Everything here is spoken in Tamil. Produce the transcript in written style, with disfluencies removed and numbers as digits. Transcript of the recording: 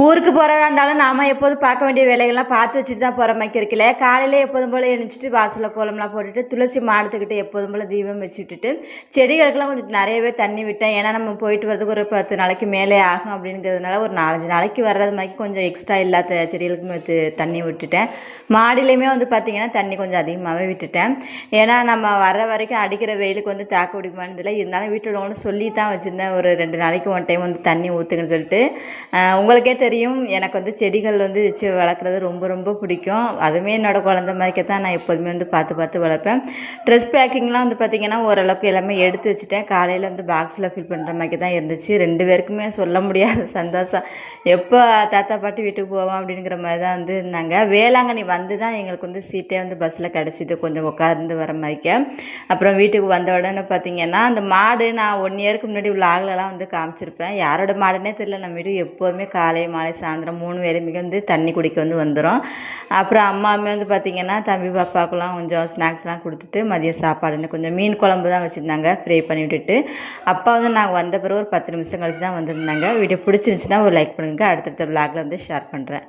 ஊருக்கு போகிறதா இருந்தாலும் நாம் எப்போதும் பார்க்க வேண்டிய வேலைகள்லாம் பார்த்து வச்சுட்டு தான் போகிற மாதிரி இருக்குல்ல. காலையிலே எப்போதும் போல் எழுந்திரிச்சிட்டு வாசலில் கோலம்லாம் போட்டுட்டு துளசி மாடத்துக்கிட்ட எப்போதும் போல் தீபம் வச்சு விட்டுட்டு செடிகளுக்கெல்லாம் கொஞ்சம் நிறையவே தண்ணி விட்டேன். ஏன்னா நம்ம போயிட்டு வரதுக்கு ஒரு 10 நாளைக்கு மேலே ஆகும் அப்படிங்கிறதுனால ஒரு 4-5 நாளைக்கு வர்றது மாதிரி கொஞ்சம் எக்ஸ்ட்ரா இல்லாத செடிகளுக்கு தண்ணி விட்டுட்டேன். மாடிலையுமே வந்து பார்த்திங்கன்னா தண்ணி கொஞ்சம் அதிகமாகவே விட்டுட்டேன். ஏன்னா நம்ம வர்ற வரைக்கும் அடிக்கிற வெயிலுக்கு வந்து தாக்க முடியுமானதில்லை. இருந்தாலும் வீட்டில் உள்ளவங்களும் சொல்லி தான் வச்சுருந்தேன், ஒரு 2 நாளைக்கு ஒன் டைம் வந்து தண்ணி ஊற்றுங்கன்னு சொல்லிட்டு. உங்களுக்கே தெரியும், எனக்கு வந்து செடிகள் வந்து வச்சு வளர்க்குறது ரொம்ப ரொம்ப பிடிக்கும். அதுவுமே என்னோடய குழந்த மாதிரிக்கே தான் நான் எப்போதுமே வந்து பார்த்து பார்த்து வளர்ப்பேன். ட்ரெஸ் பேக்கிங்லாம் வந்து பார்த்திங்கன்னா ஓரளவுக்கு எல்லாமே எடுத்து வச்சுட்டேன். காலையில் வந்து பாக்ஸில் ஃபில் பண்ணுற மாதிரி தான் இருந்துச்சு. 2 பேருக்குமே சொல்ல முடியாத சந்தோஷம். எப்போ தாத்தா பாட்டி வீட்டுக்கு போவோம் அப்படிங்கிற மாதிரி தான் வந்து இருந்தாங்க. வேளாங்கண்ணி வந்து தான் எங்களுக்கு வந்து சீட்டே வந்து பஸ்ஸில் கிடச்சிது, கொஞ்சம் உட்கார்ந்து வர மாதிரிக்க. அப்புறம் வீட்டுக்கு வந்த உடனே பார்த்திங்கன்னா அந்த மாடு நான் 1 இயருக்கு முன்னாடி உள்ள ஆகலெல்லாம் வந்து காமிச்சிருப்பேன். யாரோட மாடுன்னே தெரியல. நம்ம வீட்டுக்கு எப்போதுமே காலை மாலை சாயந்தரம் 3 வேளையுமே வந்து தண்ணி குடிக்க வந்து வந்துடும். அப்புறம் அம்மாவுமே வந்து பார்த்திங்கன்னா தம்பி பாப்பாவுக்குலாம் கொஞ்சம் ஸ்நாக்ஸ்லாம் கொடுத்துட்டு மதியம் சாப்பாடுன்னு கொஞ்சம் மீன் குழம்பு தான் வச்சுருந்தாங்க, ஃப்ரை பண்ணி விட்டுட்டு. அப்பா வந்து நாங்கள் வந்த பிறகு ஒரு 10 நிமிஷம் கழிச்சு தான் வந்திருந்தாங்க. வீடியோ பிடிச்சிருந்துச்சுன்னா ஒரு லைக் பண்ணுங்கள். அடுத்தடுத்த விளாகில் வந்து ஷேர் பண்ணுறேன்.